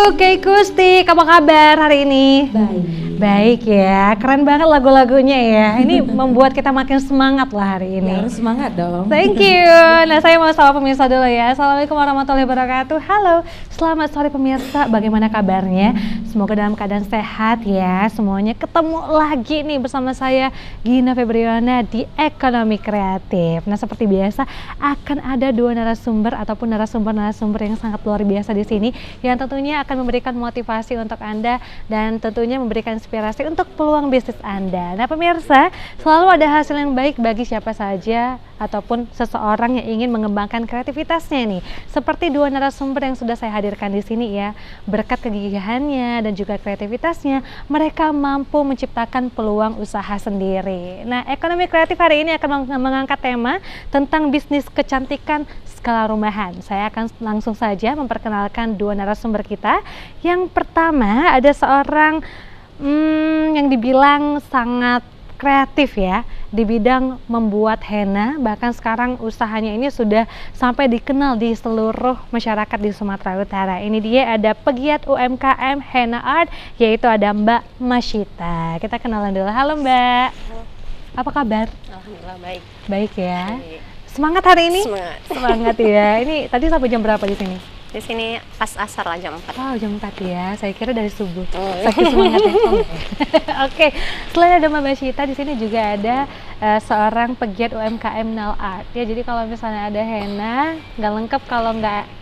Kak Kustik, apa kabar hari ini? Baik. Baik ya, keren banget lagu-lagunya ya. Ini membuat kita makin semangat lah hari ini. Ya, harus semangat dong. Thank you. Nah, saya mau sapa pemirsa dulu ya. Assalamualaikum warahmatullahi wabarakatuh. Halo, selamat sore pemirsa. Bagaimana kabarnya? Semoga dalam keadaan sehat ya. Semuanya ketemu lagi nih bersama saya Gina Febriana di Ekonomi Kreatif. Nah, seperti biasa akan ada dua narasumber ataupun narasumber yang sangat luar biasa di sini yang tentunya akan memberikan motivasi untuk Anda dan tentunya memberikan inspirasi untuk peluang bisnis Anda. Nah, pemirsa, selalu ada hasil yang baik bagi siapa saja ataupun seseorang yang ingin mengembangkan kreativitasnya nih. Seperti dua narasumber yang sudah saya hadirkan di sini ya. Berkat kegigihannya dan juga kreativitasnya, mereka mampu menciptakan peluang usaha sendiri. Nah, Ekonomi Kreatif hari ini akan mengangkat tema tentang bisnis kecantikan skala rumahan. Saya akan langsung saja memperkenalkan dua narasumber kita. Yang pertama ada seorang yang dibilang sangat kreatif ya di bidang membuat henna, bahkan sekarang usahanya ini sudah sampai dikenal di seluruh masyarakat di Sumatera Utara. Ini dia ada pegiat UMKM Henna Art, yaitu ada Mbak Masyita. Kita kenalan dulu. Halo Mbak. Halo. Apa kabar? Alhamdulillah baik. Baik ya. Baik. Semangat hari ini? Semangat. Semangat ya. Ini tadi sampai jam berapa di sini? Di sini pas asar lah jam 4. Oh, jam 4 ya. Saya kira dari subuh. Oh. Saking semangatnya. Oke. Selain ada Mbak Masyita, di sini juga ada seorang pegiat UMKM nail art. Ya, jadi kalau misalnya ada henna, nggak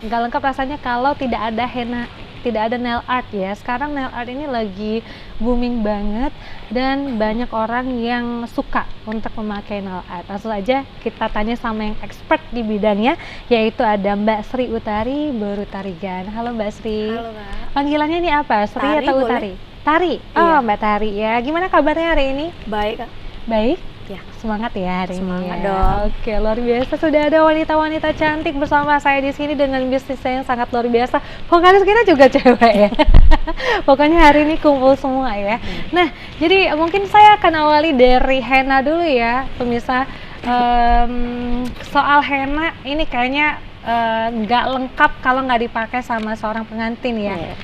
lengkap rasanya kalau tidak ada henna, tidak ada nail art ya. Sekarang nail art ini lagi booming banget dan banyak orang yang suka untuk memakai nail art. Langsung aja kita tanya sama yang expert di bidangnya, yaitu ada Mbak Sri Utari Borutarigan. Halo Mbak Sri. Halo Mbak. Panggilannya ini apa? Sri Tari, atau boleh? Utari? Tari. Oh, Iya. Mbak Tari ya. Gimana kabarnya hari ini? Baik Kak. Baik. Ya. Semangat ya hari Semangat ini. Ya. dong. Oke, luar biasa sudah ada wanita-wanita cantik bersama saya di sini dengan bisnisnya yang sangat luar biasa. Vokalis kita juga cewek ya. Pokoknya hari ini kumpul semua ya. Nah, jadi mungkin saya akan awali dari henna dulu ya, pemirsa. Soal henna ini kayaknya nggak lengkap kalau nggak dipakai sama seorang pengantin ya. Iya.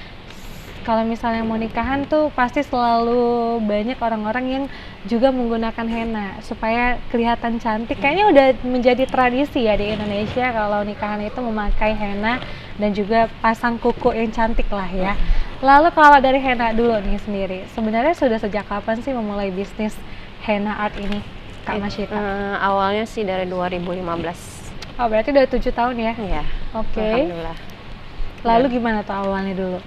Kalau misalnya mau nikahan tuh pasti selalu banyak orang-orang yang juga menggunakan henna supaya kelihatan cantik. Kayaknya udah menjadi tradisi ya di Indonesia kalau nikahan itu memakai henna dan juga pasang kuku yang cantik lah ya. Lalu kalau dari henna dulu nih sendiri, sebenarnya sudah sejak kapan sih memulai bisnis henna art ini, Kak Masyita? Awalnya sih dari 2015. Oh, berarti udah 7 tahun ya? Iya. Oke. Alhamdulillah. Lalu gimana tuh awalnya dulu?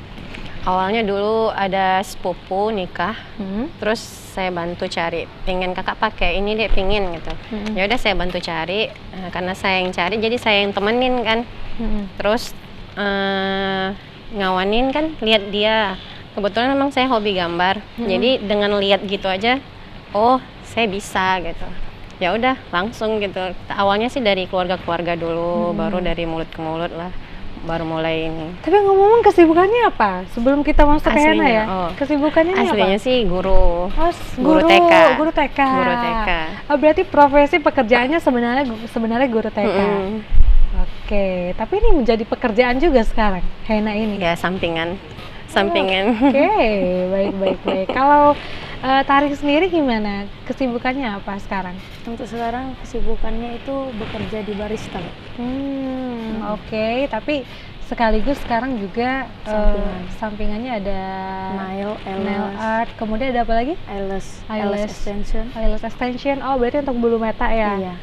Awalnya dulu ada sepupu nikah, Hmm? terus saya bantu cari, pengen kakak pakai ini deh, pingin gitu. Hmm. Ya udah saya bantu cari, karena saya yang cari jadi saya yang temenin kan. Hmm. Terus ngawanin kan, lihat dia. Kebetulan memang saya hobi gambar, jadi dengan lihat gitu aja, oh saya bisa gitu. Ya udah langsung gitu. Awalnya sih dari keluarga-keluarga dulu, baru dari mulut ke mulut lah, baru mulai ini. Tapi ngomong-ngomong kesibukannya apa? Sebelum kita masuk ke henna ya? oh. Kesibukannya ini Aslinya apa? sih guru. Oh, guru TK. Guru TK. Guru TK. Oh, berarti profesi pekerjaannya sebenarnya guru TK. Mm-mm. Oke, tapi ini menjadi pekerjaan juga sekarang, henna ini. Ya sampingan. Oke, baik. Kalau Tarik sendiri gimana? Kesibukannya apa sekarang? Untuk sekarang kesibukannya itu bekerja di barista. Oke, tapi sekaligus sekarang juga sampingannya ada nail art, kemudian ada apa lagi? eyelash extension. Eyelash extension. Oh, berarti untuk bulu mata ya? Iya.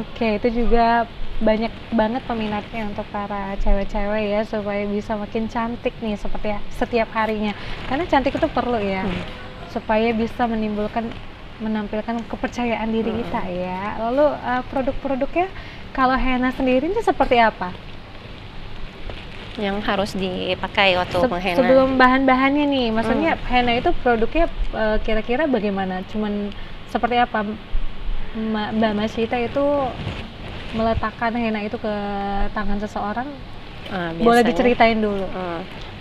Oke, itu juga banyak banget peminatnya untuk para cewek-cewek ya, supaya bisa makin cantik nih seperti setiap harinya. Karena cantik itu perlu ya, supaya bisa menampilkan kepercayaan diri kita ya. Lalu produk-produknya kalau henna sendiri ini seperti apa? Yang harus dipakai waktu menghenna. Sebelum bahan-bahannya nih, maksudnya henna itu produknya kira-kira bagaimana? Cuman seperti apa? Mbak Masyita itu meletakkan henna itu ke tangan seseorang Boleh Biasanya diceritain dulu.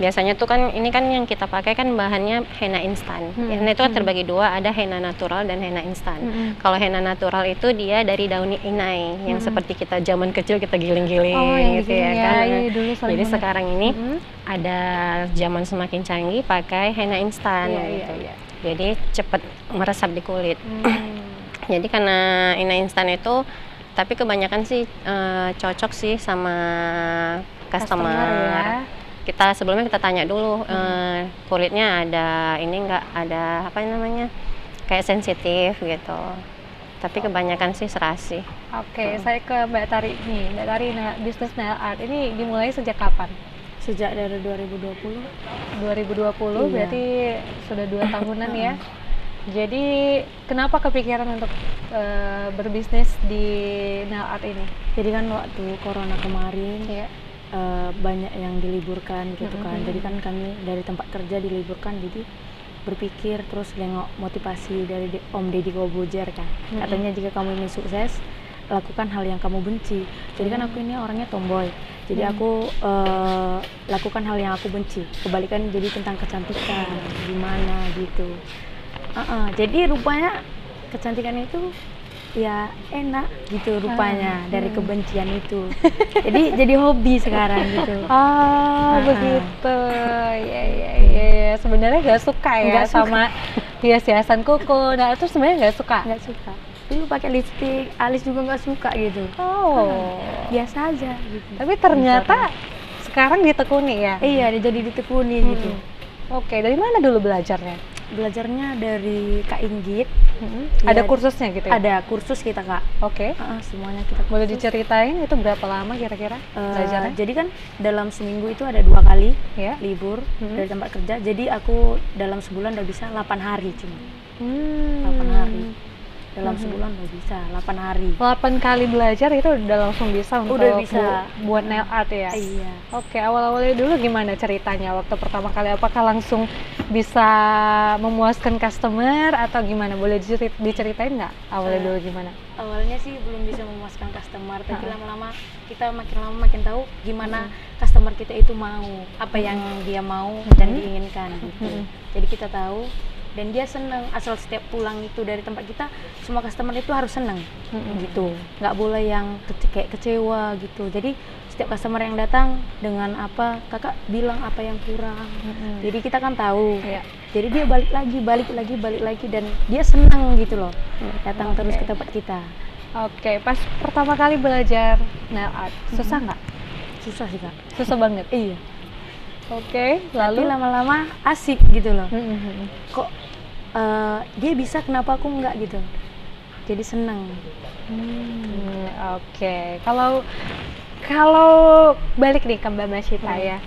biasanya tuh kan ini kan yang kita pakai kan bahannya henna instan. Henna itu kan terbagi dua, ada henna natural dan henna instan. Kalau henna natural itu dia dari daun inai yang seperti kita zaman kecil kita giling-giling yang gitu digiling ya kan. iya, dulu sering Jadi banget. sekarang ini ada zaman semakin canggih pakai henna instan Iya, gitu. iya. Jadi cepat meresap di kulit. Jadi karena henna instan itu, tapi kebanyakan sih cocok sih sama customer. ya. Kita sebelumnya kita tanya dulu kulitnya ada ini enggak, ada apa namanya, kayak sensitif gitu. Tapi kebanyakan sih serasi. Oke, saya ke Mbak Tari nih. Mbak Tari, bisnis nail art ini dimulai sejak kapan? Sejak dari 2020. 2020, Iya. berarti sudah 2 tahunan ya. Jadi kenapa kepikiran untuk berbisnis di nail art ini? Jadi kan waktu corona kemarin Iya. banyak yang diliburkan gitu kan. Jadi kan kami dari tempat kerja diliburkan, jadi berpikir terus nengok motivasi dari Om Deddy Kobuzer kan. Katanya jika kamu ingin sukses, lakukan hal yang kamu benci. Jadi kan aku ini orangnya tomboy. Jadi aku lakukan hal yang aku benci. Kebalikan jadi tentang kecantikan, gimana gitu. Jadi rupanya kecantikan itu ya enak gitu rupanya dari kebencian itu. Jadi hobi sekarang gitu. Begitu. Ya. Sebenarnya nggak suka ya Nggak suka. sama hias-hiasan kuku. Nah, itu sebenarnya nggak suka. Nggak suka. Dulu pakai lipstik, alis juga nggak suka gitu. Biasa aja gitu. Tapi ternyata sekarang ditekuni ya. Iya, jadi ditekuni gitu. Oke, dari mana dulu belajarnya? Belajarnya dari Kak Inggit. Ada Iya, kursusnya gitu ya? Ada kursus kita Kak. Oke. Semuanya kita Boleh kursus. diceritain itu berapa lama kira-kira belajarnya? Jadi kan dalam seminggu itu ada 2 kali Ya. libur dari tempat kerja. Jadi aku dalam sebulan udah bisa 8 hari cuma. 8 hari. Dalam sebulan udah bisa 8 hari. 8 kali belajar itu udah langsung bisa untuk Udah bisa. buat nail art ya? Iya. Oke, awal-awalnya dulu gimana ceritanya waktu pertama kali? Apakah langsung bisa memuaskan customer atau gimana? Boleh diceritain nggak awalnya dulu gimana? Awalnya sih belum bisa memuaskan customer, tapi lama-lama kita makin lama makin tahu gimana customer kita itu mau, apa yang dia mau dan diinginkan gitu. Jadi kita tahu dan dia seneng, asal setiap pulang itu dari tempat kita semua customer itu harus seneng gitu, nggak boleh yang kayak kecewa gitu. Jadi setiap customer yang datang dengan apa kakak bilang apa yang kurang, jadi kita kan tahu. Iya. Jadi dia balik lagi dan dia senang gitu loh, datang terus ke tempat kita. Oke, pas pertama kali belajar nail art, susah nggak? Susah sih kak. Susah banget. Iya. Oke, Lalu lalu lama-lama asik gitu loh. Kok dia bisa, kenapa aku enggak gitu. Jadi seneng. Oke, kalau balik nih ke Mbak Masyita ya,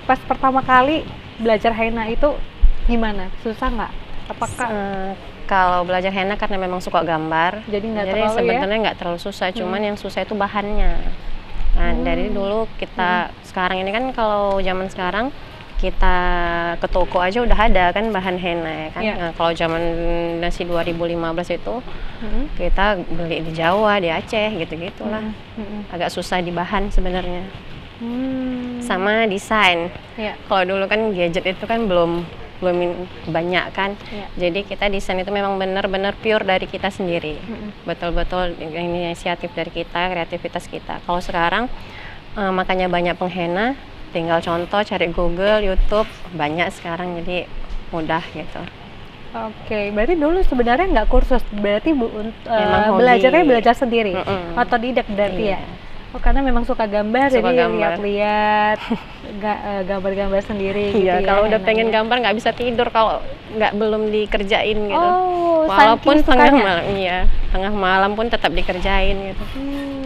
pas pertama kali belajar henna itu gimana? Susah nggak? Apakah Kalau belajar henna karena memang suka gambar, Jadi nggak terlalu ya? sebenarnya nggak terlalu susah, cuman yang susah itu bahannya. Nah, dari dulu kita sekarang ini kan kalau zaman sekarang kita ke toko aja udah ada kan bahan henna ya kan. Iya. Nah, kalau zaman nasi 2015 itu kita beli di Jawa, di Aceh gitu-gitulah. Agak susah di bahan sebenarnya. Sama desain. Iya. Kalau dulu kan gadget itu kan belum banyak kan. Iya. Jadi kita desain itu memang benar-benar pure dari kita sendiri. Betul-betul inisiatif dari kita, kreativitas kita. Kalau sekarang makanya banyak penghenna, tinggal contoh cari Google, YouTube, banyak sekarang jadi mudah gitu. Oke, berarti dulu sebenarnya nggak kursus, berarti Memang hobi. belajarnya belajar sendiri, Otodidak berarti Iya. ya? Oh, karena memang suka gambar, Suka jadi gambar. lihat-lihat gambar-gambar sendiri gitu Iya, ya, kalau udah pengen hennanya. gambar nggak bisa tidur kalau belum dikerjain gitu. Oh, Walaupun saking tengah sukanya. malam, iya, tengah malam pun tetap dikerjain gitu.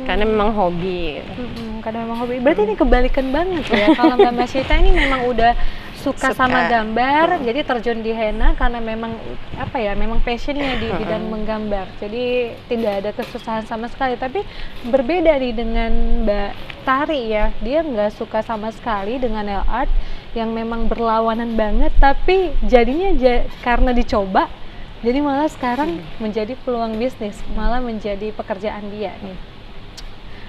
Karena memang hobi. Gitu. Karena memang hobi. Berarti ini kebalikan banget ya. Kalau Mbak Masyita ini memang udah suka sama gambar, jadi terjun di henna karena memang apa ya, memang passionnya di bidang menggambar. Jadi tidak ada kesusahan sama sekali. Tapi berbeda nih dengan Mbak Tari ya, dia nggak suka sama sekali dengan nail art yang memang berlawanan banget. Tapi jadinya karena dicoba, jadi malah sekarang menjadi peluang bisnis, malah menjadi pekerjaan dia nih.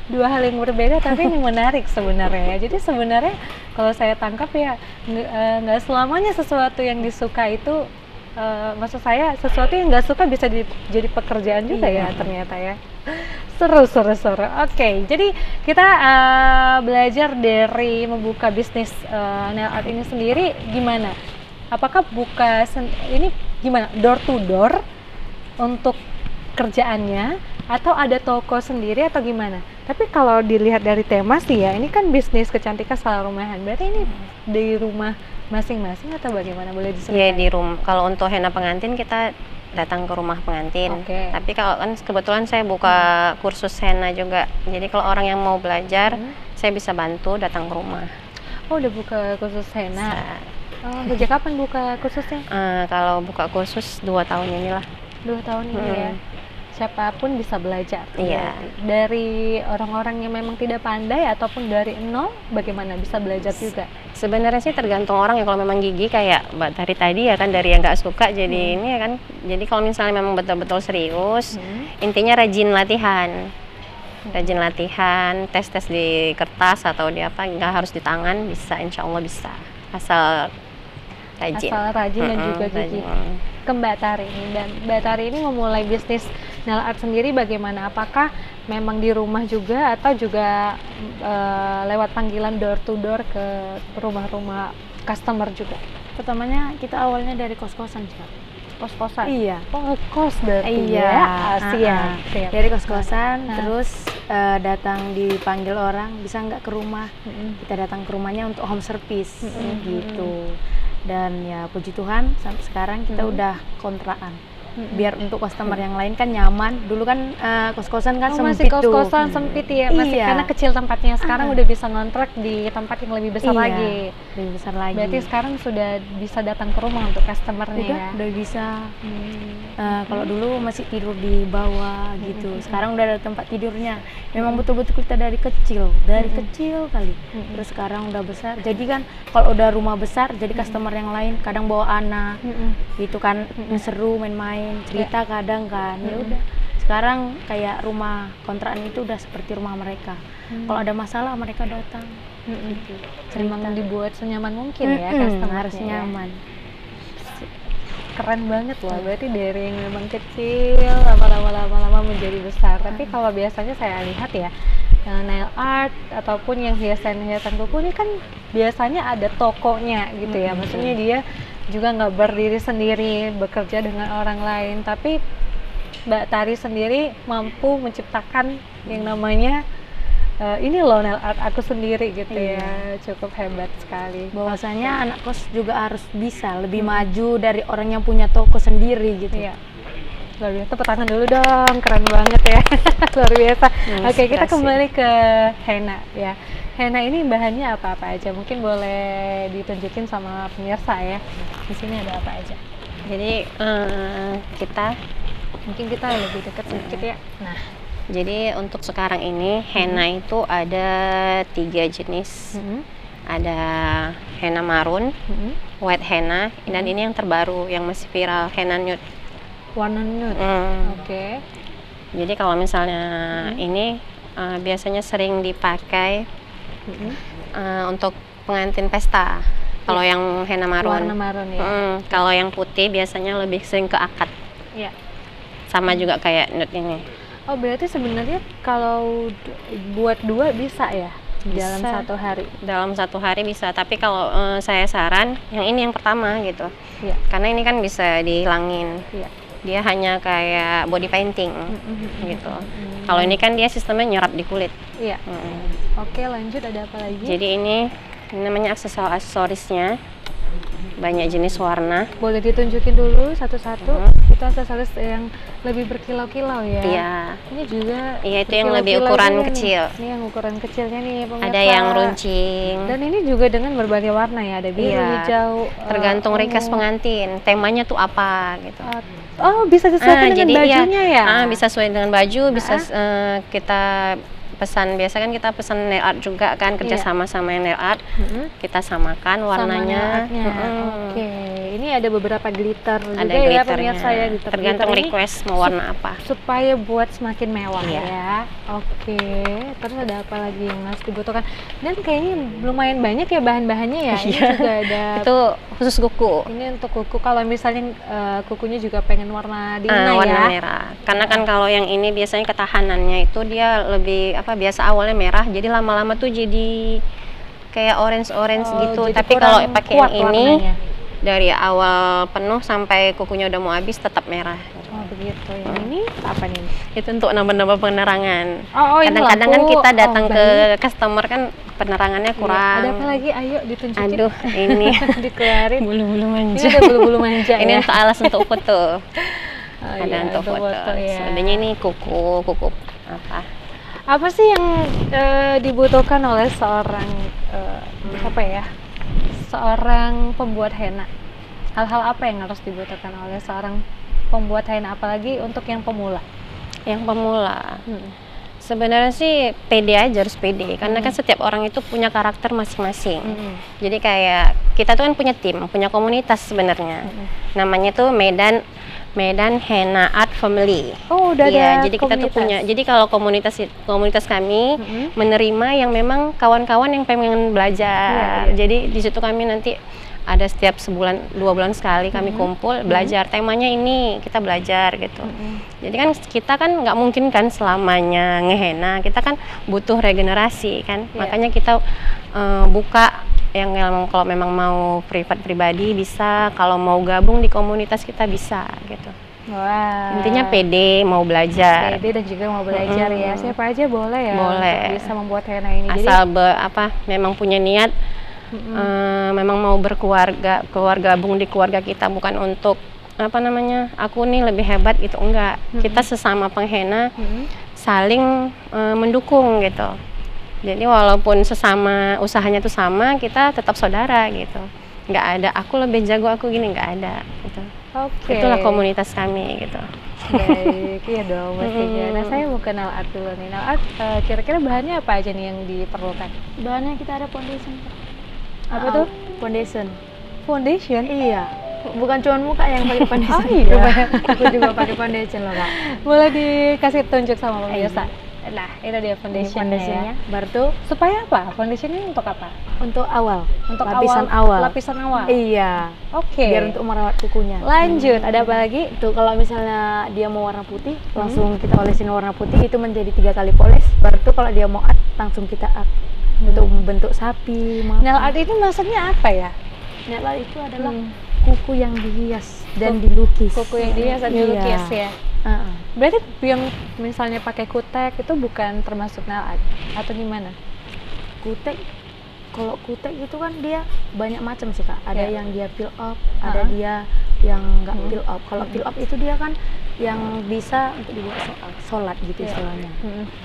dua hal yang berbeda tapi ini menarik sebenarnya ya. Jadi sebenarnya kalau saya tangkap ya nggak selamanya sesuatu yang disuka itu maksud saya sesuatu yang nggak suka bisa jadi pekerjaan juga ya ternyata ya. Seru. Oke, jadi kita belajar dari membuka bisnis nail art ini sendiri gimana? Apakah ini gimana? Door to door untuk kerjaannya atau ada toko sendiri atau gimana? Tapi kalau dilihat dari tema sih ya, ini kan bisnis kecantikan secara rumahan. Berarti ini di rumah masing-masing atau bagaimana? Boleh disebutkan? Iya, di rumah. Kalau untuk henna pengantin kita datang ke rumah pengantin. Tapi kalau kan kebetulan saya buka kursus henna juga. Jadi kalau orang yang mau belajar, saya bisa bantu datang ke rumah. Oh, udah buka kursus henna. Oh, sejak kapan buka kursusnya? Kalau buka kursus 2 tahun inilah. 2 tahun ini ya. Siapapun bisa belajar. Iya. Dari orang-orang yang memang tidak pandai ataupun dari nol, bagaimana bisa belajar juga? Sebenarnya sih tergantung orang ya. Kalau memang gigi kayak Mbak Tari tadi ya kan, dari yang nggak suka jadi ini ya kan. Jadi kalau misalnya memang betul-betul serius, intinya rajin latihan. Tes di kertas atau di apa, nggak harus di tangan, bisa, insya Allah bisa. Asal rajin. Asal rajin dan juga gigi. Ke Mbak Tari ini, dan Mbak Tari ini memulai bisnis nail art sendiri bagaimana? Apakah memang di rumah juga atau juga lewat panggilan door to door ke rumah-rumah customer juga? Pertamanya kita awalnya dari kos-kosan sih, Kak. Kos-kosan? Iya. Oh, kos berarti iya. Siap. Dari kos-kosan, terus datang dipanggil orang, bisa nggak ke rumah? Kita datang ke rumahnya untuk home service, gitu. Dan ya puji Tuhan sampai sekarang kita udah kontrakan. Biar untuk customer yang lain kan nyaman. Dulu kan kos-kosan kan sempit masih kos-kosan sempit ya, masih karena kecil tempatnya. Sekarang udah bisa ngontrak di tempat yang lebih besar lagi. Lebih besar lagi. Berarti sekarang sudah bisa datang ke rumah untuk customernya. Udah bisa. Kalau dulu masih tidur di bawah gitu. Sekarang udah ada tempat tidurnya. Memang betul-betul kita dari kecil kali. Terus sekarang udah besar. Jadi kan kalau udah rumah besar, jadi customer yang lain kadang bawa anak, gitu kan, seru main-main. Cerita kadang kan, ya udah. Sekarang kayak rumah kontrakan itu udah seperti rumah mereka. Kalau ada masalah mereka datang. Gitu. Memang dibuat senyaman mungkin ya, customer harus nyaman. Keren banget loh. Berarti dari yang memang kecil lama-lama menjadi besar. Tapi kalau biasanya saya lihat ya, nail art ataupun yang hiasan-hiasan kuku ini kan biasanya ada tokonya gitu ya. Maksudnya dia juga nggak berdiri sendiri, bekerja dengan orang lain, tapi Mbak Tari sendiri mampu menciptakan yang namanya ini loh nail art aku sendiri gitu ya. Cukup hebat sekali. Bahwasanya anak kos juga harus bisa lebih maju dari orang yang punya toko sendiri gitu. Iya. Luar biasa, tepuk tangan dulu dong, keren banget ya. Luar biasa. Oke, kita kembali ke henna ya. Henna ini bahannya apa-apa aja? Mungkin boleh ditunjukin sama pemirsa ya. Di sini ada apa aja? Jadi mungkin kita lebih dekat sedikit ya. Nah, jadi untuk sekarang ini henna itu ada 3 jenis. Ada henna marun, white henna, dan ini yang terbaru yang masih viral, henna nude. Warna nude. Oke. Jadi kalau misalnya ini biasanya sering dipakai untuk pengantin pesta. Kalau yang henna marun. Warna marun ya. Kalau yang putih biasanya lebih sering ke akad. Iya. Sama juga kayak nude ini. Oh, berarti sebenarnya kalau buat 2 bisa ya? Dalam Bisa. 1 hari? Dalam 1 hari bisa, tapi kalau saya saran yang ini yang pertama gitu. Iya. Karena ini kan bisa dihilangin. Iya. Dia hanya kayak body painting gitu. Kalau ini kan dia sistemnya nyerap di kulit. Iya. Oke, lanjut, ada apa lagi? Jadi ini namanya aksesorisnya, banyak jenis warna. Boleh ditunjukin dulu satu-satu. Itu aksesoris yang lebih berkilau-kilau ya. Iya. Ini juga. Iya, itu yang lebih berkilau-kilau ukuran juga kecil. Nih. Ini yang ukuran kecilnya nih, pemirsa. Ada yang runcing. Dan ini juga dengan berbagai warna ya. Ada biru, hijau. Tergantung ungu. request pengantin. Temanya tuh apa gitu. Oh, bisa sesuai dengan jadi bajunya ya? Bisa sesuai dengan baju, bisa kita pesan. Biasa kan kita pesan nail art juga kan, kerja sama yang nail art. Kita samakan warnanya. Oke, ini ada beberapa glitter Ada juga ya glitternya. pemirsa ya, glitter. Tergantung Glitter ini request mau warna apa. supaya buat semakin mewah Iya. ya. Oke, terus ada apa lagi yang harus dibutuhkan? Dan kayaknya lumayan banyak ya bahan-bahannya ya. Ini Iya. juga ada. Itu khusus kuku. Ini untuk kuku. Kalau misalnya kukunya juga pengen warna dina Warna ya. merah. Karena kan kalau yang ini biasanya ketahanannya itu dia lebih biasa awalnya merah, jadi lama-lama tuh jadi kayak orange gitu. Jadi Tapi kalau kurang pakai kuat yang ini warnanya. dari awal penuh sampai kukunya udah mau habis tetap merah. Oh begitu. Yang ini apa nih? Itu untuk nambah-nambah penerangan. Oh ini Kadang-kadang kan lampu. kita datang Oh, ke baik. customer kan penerangannya Iya. kurang. Ada apa lagi? Ayo ditunjukin. Aduh, ini Dikeluarin. bulu-bulu Ini manja. ada bulu-bulu manja Ini ya. untuk alas untuk foto. Oh, Ada iya, untuk foto. ya. Sebenarnya ini kuku apa? Apa sih yang dibutuhkan oleh seorang apa ya? Seorang pembuat henna? Hal-hal apa yang harus dibutuhkan oleh seorang pembuat henna, apalagi untuk yang pemula? Yang pemula. Sebenarnya sih pede aja, harus pede karena kan setiap orang itu punya karakter masing-masing. Jadi kayak kita tuh kan punya tim, punya komunitas sebenarnya. Namanya tuh Medan Henna Art Family. Oh, udah Iya, ada jadi kita tuh komunitas. punya. Jadi kalau komunitas kami menerima yang memang kawan-kawan yang pengen belajar. Iya. Jadi di situ kami nanti ada setiap sebulan 2 bulan sekali kami kumpul belajar. Temanya ini kita belajar gitu. Jadi kan kita kan nggak mungkin kan selamanya ngehena. Kita kan butuh regenerasi kan. Iya. Makanya kita buka yang kalau memang mau pribadi bisa, kalau mau gabung di komunitas kita bisa gitu. Wah. Intinya pede, mau belajar. Pede dan juga mau belajar ya. Siapa aja boleh ya Boleh. untuk bisa membuat henna ini. Asal memang punya niat, memang mau keluar gabung di keluarga kita, bukan untuk aku nih lebih hebat gitu, enggak. Kita sesama penghena saling mendukung gitu. Jadi walaupun sesama usahanya tuh sama, kita tetap saudara gitu. Nggak ada aku lebih jago, aku gini, nggak ada gitu. Oke. Itulah komunitas kami gitu. Baik, iya dong pastinya. Nah, saya mau kenal art dulu nih. Nah, art kira-kira bahannya apa aja nih yang diperlukan? Bahannya kita ada foundation. Apa tuh? Foundation. Foundation? Iya. Bukan cuma muka yang pakai foundation. Oh, iya. Aku juga pakai foundation loh, Kak. Boleh dikasih tunjuk sama pemirsa. Nah, ini dia foundationnya. Baru Supaya apa? Foundation ini untuk apa? untuk awal. Untuk lapisan awal. Lapisan awal. Iya. Oke. Biar untuk merawat kukunya. Lanjut, ada apa lagi? Itu kalau misalnya dia mau warna putih, langsung kita olesin warna putih, itu menjadi 3 kali poles. Baru tuh kalau dia mau art, langsung kita art. Untuk membentuk sapi, Nail art ini maksudnya apa ya? nail art itu adalah kuku yang dihias dan dilukis. Kuku yang dihias dan dilukis ya. Berarti yang misalnya pakai kutek itu bukan termasuk nail art atau gimana? Kutek, kalau kutek itu kan dia banyak macam sih, Kak. Ada Iya. yang dia peel up, ada dia yang nggak peel up. Kalau peel up itu dia kan yang bisa untuk dibuat sholat gitu istilahnya.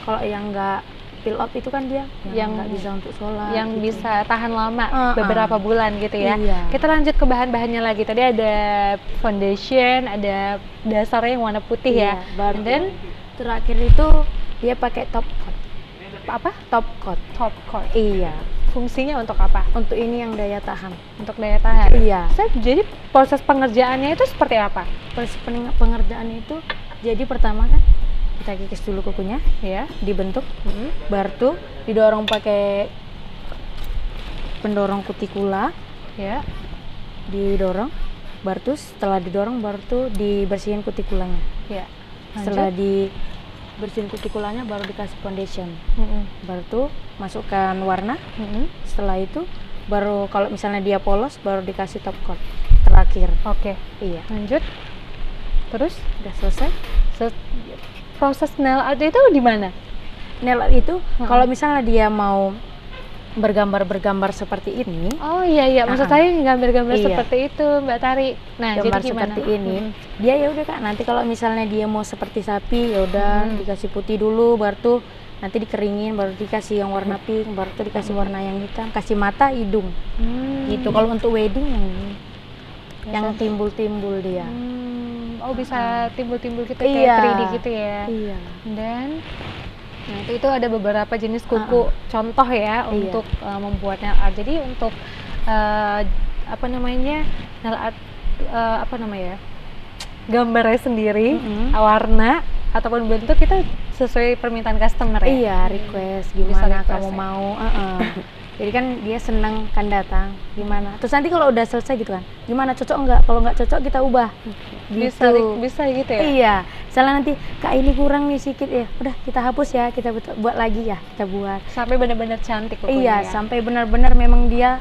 Kalau yang nggak peel up itu kan dia yang nggak bisa untuk sholat. Yang gitu. bisa tahan lama beberapa bulan gitu ya. Iya. Kita lanjut ke bahan-bahannya lagi. Tadi ada foundation, ada dasarnya yang warna putih ya. Baru And then terakhir itu dia pakai top coat. apa? Top coat. Top coat. Iya. Fungsinya untuk apa? Untuk ini yang daya tahan. Untuk daya tahan. Iya. Jadi proses pengerjaannya itu seperti apa? Proses pengerjaan itu jadi pertama kan kita kikis dulu kukunya, Ya. dibentuk, baru tuh didorong pakai pendorong kutikula, Ya. didorong, baru tuh setelah didorong baru tuh dibersihin kutikulanya. Ya. Setelah dibersihin kutikulanya baru dikasih foundation, baru tuh masukkan warna. Setelah itu baru kalau misalnya dia polos baru dikasih top coat terakhir. Oke. Iya, Lanjut. Terus udah selesai. proses nail art itu di mana? Nail art itu kalau misalnya dia mau bergambar seperti ini, Oh iya, maksud saya gambar-gambar Iya. seperti itu, Mbak Tari. Nah, gambar jadi gimana? seperti ini, dia ya udah, Kak, nanti kalau misalnya dia mau seperti sapi ya udah dikasih putih dulu, baru tuh nanti dikeringin, baru dikasih yang warna pink, baru tuh dikasih warna yang hitam, kasih mata, hidung gitu. Kalau untuk wedding yang ini, yang timbul-timbul dia. Oh, bisa timbul-timbul gitu Iya. kayak 3D gitu ya. Iya. Dan nah itu ada beberapa jenis kuku contoh ya Iya. untuk membuat nail art. Jadi untuk apa namanya nail art apa namanya ya, gambarnya sendiri, Mm-mm. warna ataupun bentuk kita sesuai permintaan customer ya? Iya, request Bisa gimana request kamu ya? mau. Jadi kan dia senang kan datang gimana. Terus nanti kalau udah selesai gitu kan, gimana cocok enggak? Kalau nggak cocok kita ubah. Bisa Gitu. bisa gitu ya? Iya, misalnya nanti kak ini kurang nih sedikit ya, udah kita hapus ya, kita buat lagi ya, kita buat. Sampai benar-benar cantik kukunya Iya, ya? sampai benar-benar memang dia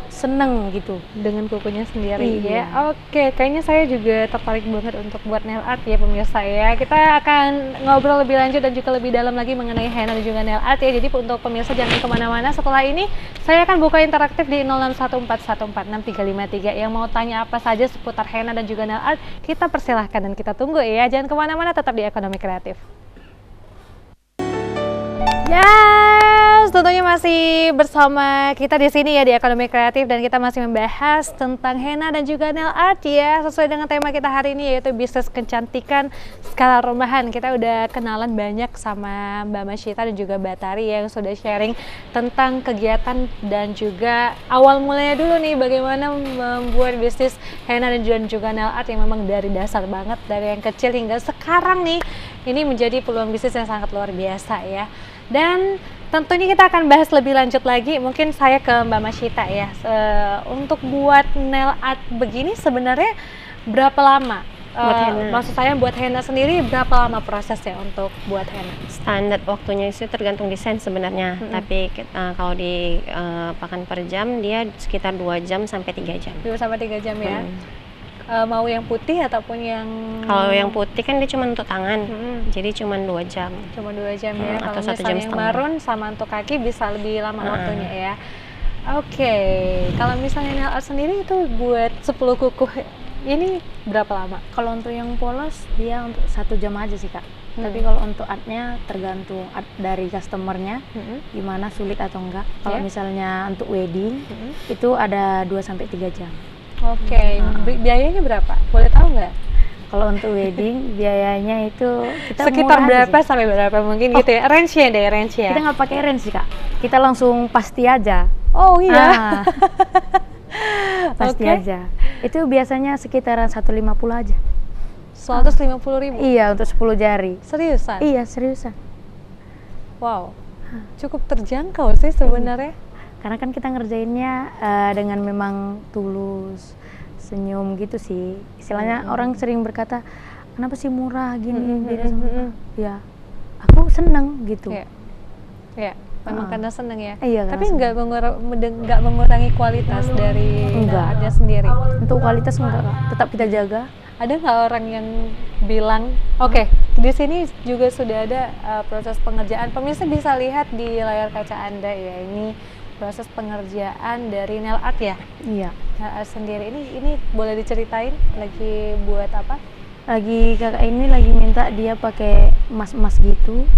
seneng gitu. Dengan kukunya sendiri Iya. ya. Oke, kayaknya saya juga tertarik banget untuk buat nail art ya pemirsa ya. Kita akan ngobrol lebih lanjut dan juga lebih dalam lagi mengenai henna dan juga nail art ya. Jadi untuk pemirsa jangan kemana-mana. Setelah ini saya akan buka interaktif di 0614146353 yang mau tanya apa saja seputar henna dan juga nail art. Kita persilahkan dan kita tunggu ya. Jangan kemana-mana, tetap di Ekonomi Kreatif. Yes, tentunya masih bersama kita di sini ya di Ekonomi Kreatif dan kita masih membahas tentang henna dan juga nail art ya, sesuai dengan tema kita hari ini yaitu bisnis kecantikan skala rumahan. Kita udah kenalan banyak sama Mbak Masyita dan juga Mbak Tari yang sudah sharing tentang kegiatan dan juga awal mulanya dulu nih bagaimana membuat bisnis henna dan juga nail art yang memang dari dasar banget, dari yang kecil hingga sekarang nih ini menjadi peluang bisnis yang sangat luar biasa ya. Dan tentunya kita akan bahas lebih lanjut lagi. Mungkin saya ke Mbak Masyita ya. Untuk buat nail art begini sebenarnya berapa lama? Buat henna. Maksud saya buat henna sendiri berapa lama prosesnya untuk buat henna? Standar waktunya itu tergantung desain sebenarnya, tapi kalau di pakan per jam dia sekitar 2 jam sampai 3 jam. 2 sampai 3 jam ya. Mau yang putih ataupun yang Kalau yang putih kan dia cuma untuk tangan, Mm-mm. jadi cuma 2 jam. cuma 2 jam ya. Atau Kalau 1 jam misalnya yang setengah. marun sama untuk kaki bisa lebih lama waktunya ya. Oke, kalau misalnya nail art sendiri itu buat 10 kuku ini berapa lama? Kalau untuk yang polos dia untuk 1 jam aja sih kak. Tapi kalau untuk artnya tergantung art dari customernya gimana sulit atau enggak. Kalau Ya. misalnya untuk wedding itu ada 2 sampai 3 jam. Oke, biayanya berapa? Boleh tahu nggak? Kalau untuk wedding biayanya itu kita Sekitar murah aja berapa sih. sampai berapa mungkin gitu ya? Range-nya deh, range-nya. Kita nggak pakai range sih kak. Kita langsung pasti aja. Oh iya. Ah. Pasti Oke. aja. Itu biasanya sekitaran 150 aja. 150.000. Iya untuk 10 jari. Seriusan? Iya seriusan. Wow. Cukup terjangkau sih sebenarnya. Karena kan kita ngerjainnya dengan memang tulus, senyum gitu sih. Istilahnya orang sering berkata, kenapa sih murah gini, beda sama ya. Aku seneng gitu. Iya. Iya, memang karena seneng ya. Iya, Tapi karena nggak mengurangi kualitas dari nail Enggak. artnya sendiri. Untuk kualitas enggak, Kak. Tetap kita jaga. Ada nggak orang yang bilang, oke, di sini juga sudah ada proses pengerjaan. Pemirsa bisa lihat di layar kaca Anda ya, ini proses pengerjaan dari nail art ya. Iya. Nail art sendiri ini boleh diceritain lagi buat apa? Lagi kakak ini lagi minta dia pakai emas-emas gitu.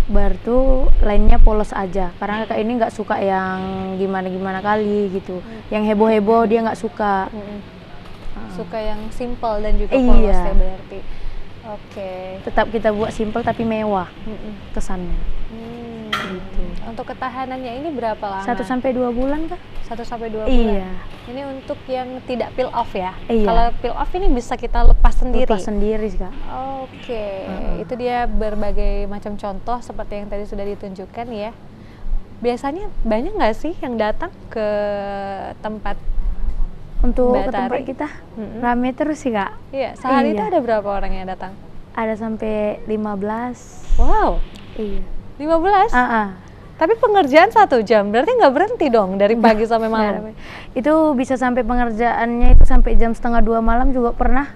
Baru lainnya polos aja. Karena kakak ini nggak suka yang gimana-gimana kali gitu. Yang heboh-heboh dia nggak suka. Suka yang simple dan juga Iya. polos ya berarti. Oke. Tetap kita buat simple tapi mewah kesannya. Gitu. Untuk ketahanannya ini berapa lama? 1 sampai 2 bulan kah? 1 sampai 2 bulan. Iya. Ini untuk yang tidak peel off ya. Iya. Kalau peel off ini bisa kita lepas sendiri. Lepas sendiri sih kak. Oke. Itu dia berbagai macam contoh seperti yang tadi sudah ditunjukkan ya. Biasanya banyak nggak sih yang datang ke tempat? Untuk Mbak ke tempat Tari. kita rame terus sih kak. Iya, sehari itu Iya. ada berapa orang yang datang? Ada sampai 15. Wow, Iya. 15? Ah. Tapi pengerjaan 1 jam, berarti nggak berhenti dong dari pagi sampai malam? Itu bisa sampai pengerjaannya itu sampai jam 1:30 malam juga pernah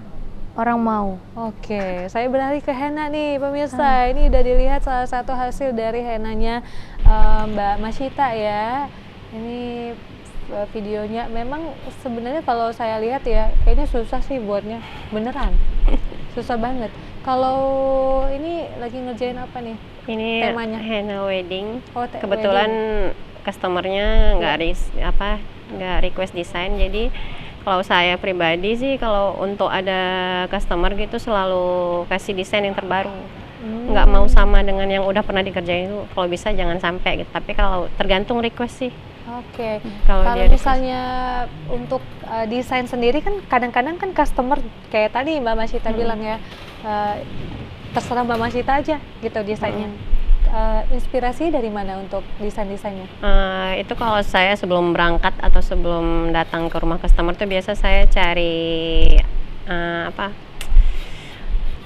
orang mau. Oke, saya beralih ke henna nih pemirsa. Ini udah dilihat salah satu hasil dari hennanya Mbak Masyita ya. Ini videonya memang sebenarnya kalau saya lihat ya kayaknya susah sih buatnya, beneran susah banget. Kalau ini lagi ngerjain apa nih? Ini Temanya? henna wedding. Oh, Kebetulan customernya nggak request desain, jadi kalau saya pribadi sih kalau untuk ada customer gitu selalu kasih desain yang terbaru. Nggak mau sama dengan yang udah pernah dikerjain itu, kalau bisa jangan sampai gitu. Tapi kalau tergantung request sih. Oke. Kalau Kalau dia misalnya untuk desain sendiri kan kadang-kadang kan customer kayak tadi Mbak Masita bilang ya, terserah Mbak Masita aja gitu desainnya. Inspirasi dari mana untuk desain-desainnya? Itu kalau saya sebelum berangkat atau sebelum datang ke rumah customer tuh biasa saya cari apa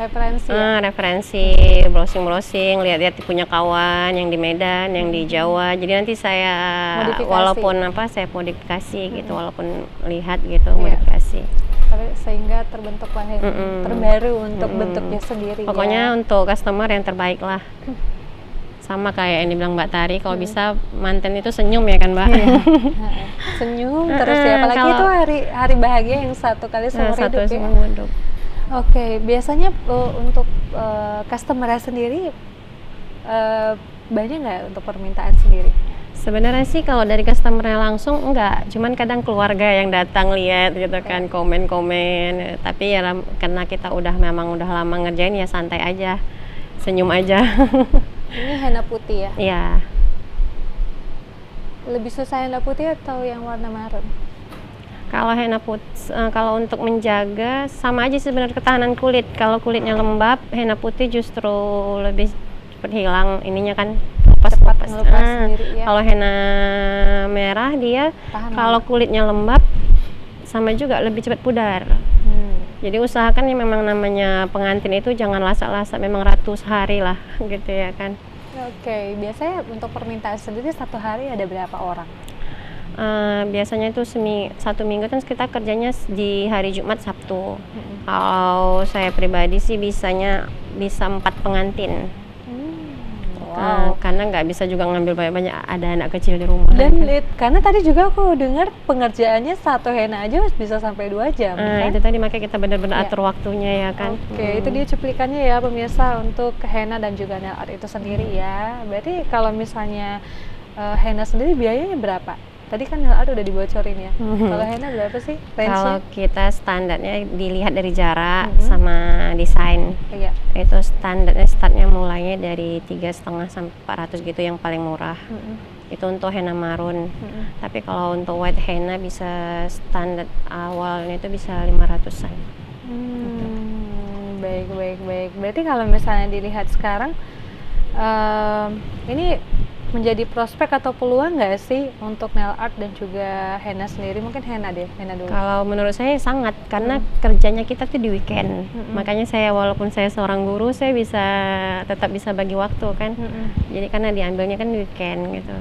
Referensi ya? referensi, browsing, lihat-lihat punya kawan yang di Medan, yang di Jawa. Jadi nanti saya Modifikasi. walaupun saya modifikasi gitu, walaupun lihat gitu modifikasi. Sehingga terbentuklah yang terbaru untuk bentuknya sendiri. Pokoknya ya. untuk customer yang terbaik lah. Sama kayak yang dibilang Mbak Tari, kalau bisa manten itu senyum ya kan Mbak? Senyum terus ya, apalagi itu hari bahagia yang satu kali seumur satu hidup ya. seumur hidup. Oke, biasanya untuk customer sendiri banyak nggak untuk permintaan sendiri? Sebenarnya sih kalau dari customer langsung enggak, cuman kadang keluarga yang datang lihat gitu kan, komen-komen. Tapi ya karena kita memang udah lama ngerjain ya santai aja, senyum aja. Ini henna putih ya? Iya. Lebih susah henna putih atau yang warna marun? Kalau kalau untuk menjaga sama aja sebenarnya ketahanan kulit. Kalau kulitnya lembab, henna putih justru lebih cepat hilang ininya kan, Cepat ngelupas sendiri ya. Kalau henna merah dia kalau kulitnya lembab sama juga lebih cepat pudar. Jadi usahakan yang memang namanya pengantin itu jangan lasak-lasak, memang ratus hari lah gitu ya kan. Oke, biasanya untuk permintaan sendiri satu hari ada berapa orang? Biasanya itu satu minggu kan kita kerjanya di hari Jumat Sabtu. Kalau saya pribadi sih bisa 4 pengantin. Wow. Karena nggak bisa juga ngambil banyak-banyak, ada anak kecil di rumah. Dan karena tadi juga aku dengar pengerjaannya satu henna aja bisa sampai 2 jam. Kan? Itu tadi makanya kita benar-benar atur waktunya ya kan. Oke, itu dia cuplikannya ya pemirsa untuk henna dan juga nail art itu sendiri ya. Berarti kalau misalnya henna sendiri biayanya berapa? Tadi kan nail art udah dibocorin ya. Kalau henna berapa sih range-nya? Kalau kita standarnya dilihat dari jarak sama desain. Iya. Itu startnya mulainya dari 3,5 sampai 400 gitu yang paling murah. Itu untuk henna marun. Tapi kalau untuk white henna bisa standar awalnya itu bisa 500-an. Baik. Berarti kalau misalnya dilihat sekarang ini menjadi prospek atau peluang nggak sih untuk nail art dan juga henna sendiri? Mungkin henna dulu. Kalau menurut saya sangat, karena kerjanya kita tuh di weekend. Makanya saya walaupun saya seorang guru, saya tetap bisa bagi waktu kan. Jadi karena diambilnya kan di weekend gitu.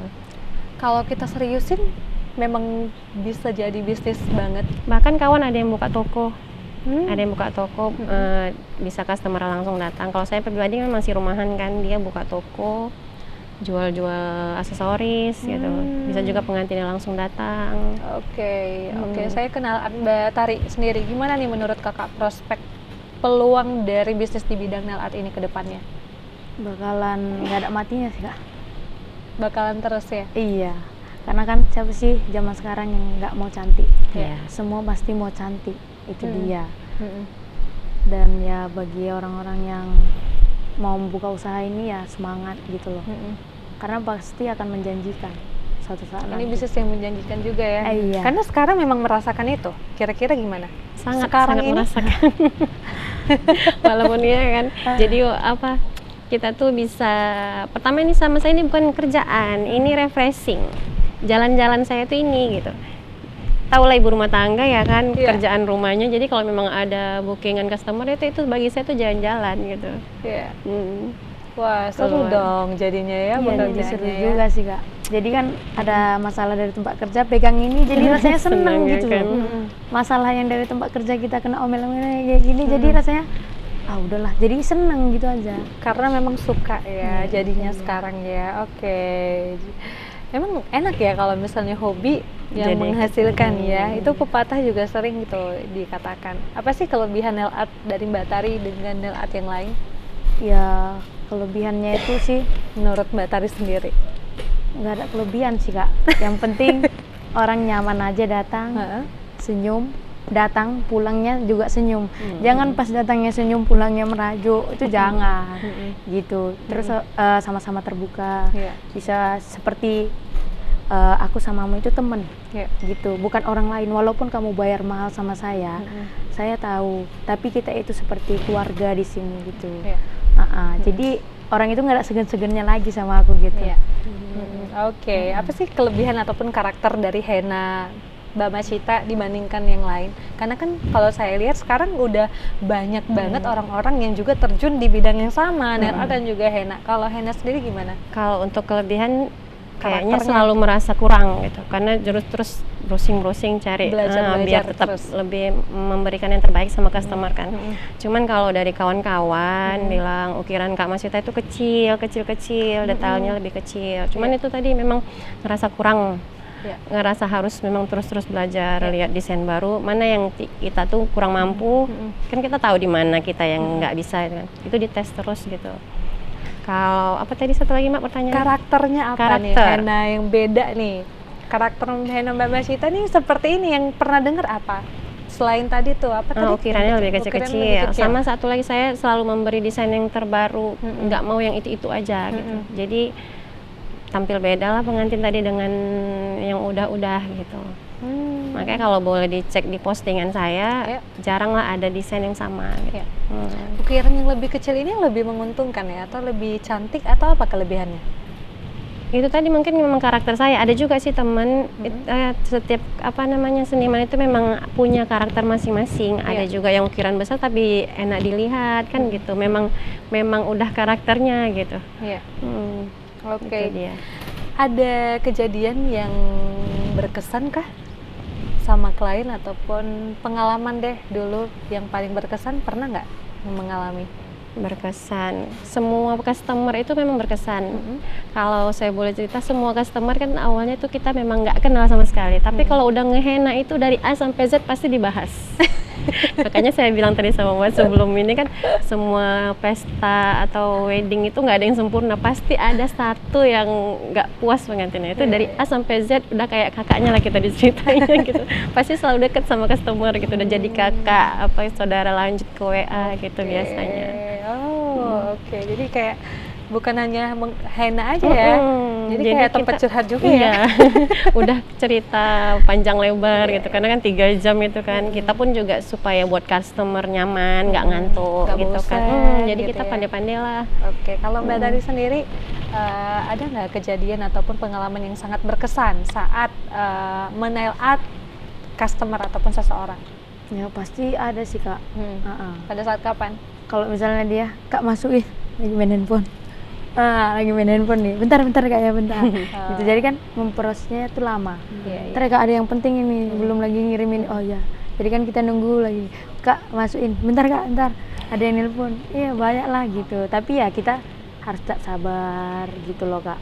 Kalau kita seriusin memang bisa jadi bisnis banget. Bahkan kawan ada yang buka toko. Ada yang buka toko, bisa customer langsung datang. Kalau saya pribadi kan masih rumahan kan, dia buka toko, jual-jual aksesoris gitu. Bisa juga pengantinnya langsung datang. Oke. Saya kenal Mbak Tari sendiri. Gimana nih menurut kakak prospek peluang dari bisnis di bidang nail art ini ke depannya? Bakalan nggak ada matinya sih kak. Bakalan terus ya? Iya, karena kan siapa sih zaman sekarang yang nggak mau cantik? Iya. Semua pasti mau cantik, itu dia. Dan ya bagi orang-orang yang mau membuka usaha ini ya semangat gitu loh. Karena pasti akan menjanjikan suatu saat Ini nanti. bisnis yang menjanjikan juga ya? Iya. Karena sekarang memang merasakan itu. Kira-kira gimana? Sangat ini? merasakan. Walaupun ya kan. Jadi kita tuh bisa, pertama ini sama saya ini bukan kerjaan, ini refreshing. Jalan-jalan saya tuh ini gitu. Tahu lah ibu rumah tangga ya kan, kerjaan rumahnya. Jadi kalau memang ada bookingan customer itu bagi saya tuh jalan-jalan gitu. Iya. Wah, seru dong jadinya ya. Iya, jadi seru juga sih kak. Jadi kan ada masalah dari tempat kerja, pegang ini jadi rasanya seneng gitu kan? loh. Masalah yang dari tempat kerja kita kena omel-omelnya kayak gini, jadi rasanya udahlah, jadi seneng gitu aja. Karena memang suka ya jadinya sekarang ya. Oke. Emang enak ya kalau misalnya hobi yang jadi menghasilkan ya. Itu pepatah juga sering gitu dikatakan. Apa sih kelebihan nail art dari Mbak Tari dengan nail art yang lain? Ya kelebihannya itu sih Menurut Mbak Tari sendiri? nggak ada kelebihan sih kak. Yang penting orang nyaman aja datang, senyum, datang pulangnya juga senyum. Jangan pas datangnya senyum pulangnya merajuk, itu jangan gitu. Terus sama-sama terbuka, bisa seperti aku samamu itu temen, Ya. gitu, bukan orang lain. Walaupun kamu bayar mahal sama saya tahu, tapi kita itu seperti keluarga di sini gitu. Ya. Jadi orang itu nggak ada segan-segannya lagi sama aku gitu. Iya. Oke, apa sih kelebihan ataupun karakter dari Hena Mbak Masita dibandingkan yang lain? Karena kan kalau saya lihat sekarang udah banyak banget orang-orang yang juga terjun di bidang yang sama, nail art dan juga henna. Kalau Hena sendiri gimana? Kalau untuk kelebihan kayaknya Karakternya. selalu merasa kurang gitu, karena terus browsing cari Belajar biar tetap terus. lebih memberikan yang terbaik sama customer kan. Cuman kalau dari kawan-kawan bilang ukiran Kak Masita itu kecil, detailnya lebih kecil. Cuman itu tadi memang ngerasa kurang. Ya. Ngerasa harus memang terus belajar, lihat desain baru, mana yang kita tuh kurang mampu, kan kita tahu di mana kita yang nggak bisa kan. Itu dites terus gitu. Kalau apa tadi satu lagi Mbak pertanyaan? Karakternya apa nih Karakter. Hena yang beda nih? Karakter Hena Mbak Masita nih seperti ini, yang pernah dengar apa? Selain tadi tuh apa tadi? Ukirannya lebih Ukirannya kecil-kecil. Sama satu lagi, saya selalu memberi desain yang terbaru, nggak mau yang itu aja gitu. Jadi tampil beda lah pengantin tadi dengan yang udah gitu. Makanya kalau boleh dicek di postingan saya, jarang lah ada desain yang sama gitu. Ya. Ukiran yang lebih kecil ini lebih menguntungkan ya, atau lebih cantik, atau apa kelebihannya? Itu tadi mungkin memang karakter saya. Ada juga sih temen, setiap seniman itu memang punya karakter masing-masing. Ada juga yang ukiran besar tapi enak dilihat kan gitu. Memang udah karakternya gitu. Iya. Oke. Itu dia. Ada kejadian yang berkesan kah sama klien ataupun pengalaman deh dulu yang paling berkesan, pernah nggak mengalami? Berkesan, semua customer itu memang berkesan. Kalau saya boleh cerita, semua customer kan awalnya tuh kita memang nggak kenal sama sekali, tapi kalau udah ngehena itu dari A sampai Z pasti dibahas. Makanya saya bilang tadi sama Mbak sebelum ini kan, semua pesta atau wedding itu nggak ada yang sempurna, pasti ada satu yang nggak puas pengantinnya. Itu dari A sampai Z udah kayak kakaknya lah kita diceritainnya gitu. Pasti selalu deket sama customer gitu, udah jadi kakak, saudara lanjut ke WA gitu biasanya. Oke. Jadi kayak bukan hanya henna aja ya, jadi kayak tempat curhat juga ya. Udah cerita panjang lebar gitu, karena kan 3 jam itu kan. Kita pun juga supaya buat customer nyaman, nggak ngantuk Nggak gitu kan. bosan Jadi gitu kita ya. pandai-pandai lah. Oke, kalau Mbak Tari sendiri ada nggak kejadian ataupun pengalaman yang sangat berkesan saat menail art customer ataupun seseorang? Ya pasti ada sih Kak. Pada saat kapan? Kalau misalnya dia, Kak masukin lagi main handphone. Lagi main handphone nih. Bentar Kak ya, bentar. Gitu. Jadi kan memprosesnya itu lama. Ntar Kak ada yang penting ini, belum lagi ngirimin. Oh ya. Jadi kan kita nunggu lagi. Kak masukin. Bentar Kak, bentar. Ada yang nelpon. Iya, banyak lah gitu. Tapi ya kita harus tak sabar gitu loh Kak.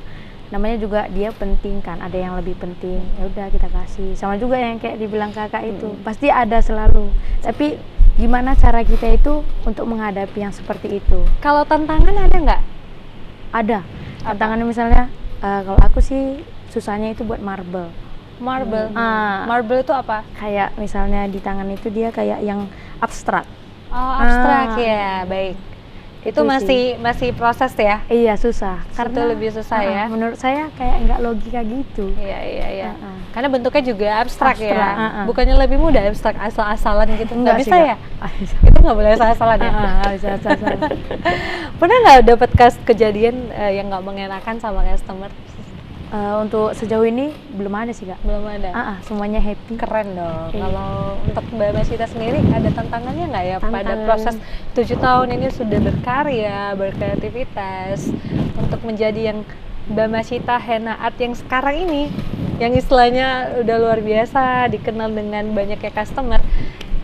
Namanya juga dia penting kan, ada yang lebih penting. Ya udah kita kasih. Sama juga yang kayak dibilang Kakak itu. Pasti ada selalu. Tapi gimana cara kita itu untuk menghadapi yang seperti itu? Kalau tantangan ada nggak? Ada. Tantangannya misalnya, kalau aku sih susahnya itu buat marble. Marble. Marble itu apa? Kayak misalnya di tangan itu dia kayak yang abstrak. Oh, abstrak ya, baik. Itu masih proses ya? Iya, susah. Karena lebih susah ya. Menurut saya kayak nggak logika gitu. Iya. Karena bentuknya juga abstrak ya. Abstrak, Bukannya lebih mudah abstrak asal-asalan gitu? Nggak bisa sih, ya? Kak. Itu nggak boleh asal-asalan ya? Bisa asal-asalan. Pernah nggak dapat kejadian yang nggak mengenakan sama customer? Untuk sejauh ini belum ada sih Kak. Belum ada. Semuanya happy. Keren dong. Iya. Kalau untuk Mbak Masita sendiri ada tantangannya nggak ya pada Tantangan. proses 7 tahun ini sudah berkarya, berkreativitas untuk menjadi yang Mbak Masita henna art yang sekarang ini, yang istilahnya udah luar biasa, dikenal dengan banyaknya customer.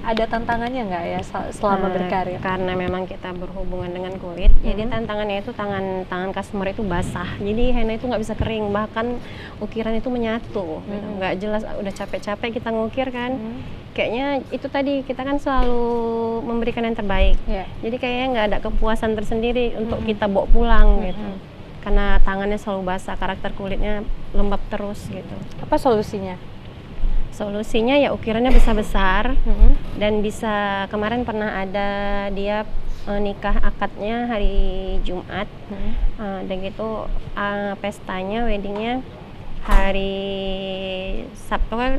Ada tantangannya nggak ya selama berkarya? Karena memang kita berhubungan dengan kulit, jadi tantangannya itu tangan customer itu basah, jadi henna itu nggak bisa kering, bahkan ukiran itu menyatu, gitu. Nggak jelas, udah capek-capek kita ngukir kan, kayaknya itu tadi kita kan selalu memberikan yang terbaik, jadi kayaknya nggak ada kepuasan tersendiri untuk kita bawa pulang gitu, karena tangannya selalu basah, karakter kulitnya lembab terus gitu. Apa solusinya? Solusinya ya ukirannya besar-besar dan bisa, kemarin pernah ada dia nikah akadnya hari Jumat, dan gitu pestanya, weddingnya hari Sabtu kan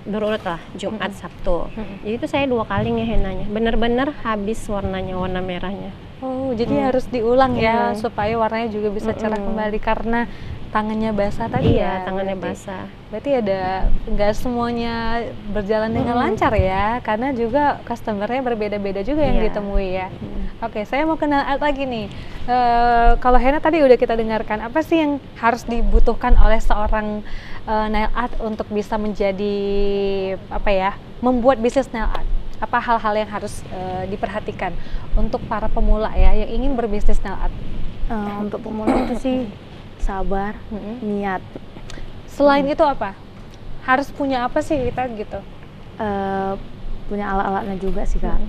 berurut lah, Jumat, Sabtu. Jadi itu saya 2 kali ngehenanya, bener-bener habis warnanya, warna merahnya. Oh, jadi harus diulang ya Mm. supaya warnanya juga bisa cerah kembali karena tangannya basah tadi ya. Iya, tangannya berarti. basah. Berarti nggak semuanya berjalan dengan lancar ya, karena juga customernya berbeda-beda juga yang Iya. ditemui ya. Oke, saya mau kenal lagi nih. Kalau henna tadi udah kita dengarkan, apa sih yang harus dibutuhkan oleh seorang nail art untuk bisa menjadi membuat bisnis nail art? Apa hal-hal yang harus diperhatikan untuk para pemula ya yang ingin berbisnis nail art? Untuk pemula itu sih sabar, niat. Selain itu apa? Harus punya apa sih kita gitu? Punya alat-alatnya juga sih Kak.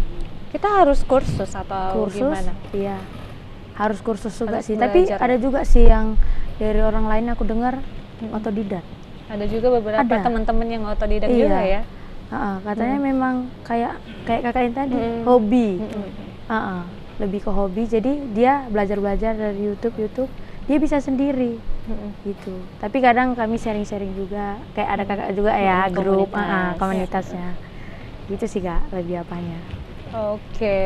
Kita harus kursus atau Kursus, gimana? iya. Harus kursus juga Harus sih. Tapi belajar. ada juga sih yang dari orang lain aku dengar otodidak. Ada juga beberapa Ada. teman-teman yang otodidak Iya. juga ya. Katanya memang kayak kakak ini tadi hobi. Lebih ke hobi. Jadi dia belajar dari YouTube, dia bisa sendiri gitu. Tapi kadang kami sharing-sharing juga. Kayak ada kakak juga ya, grup komunitasnya. Gitu sih Kak, lebih apanya. Oke,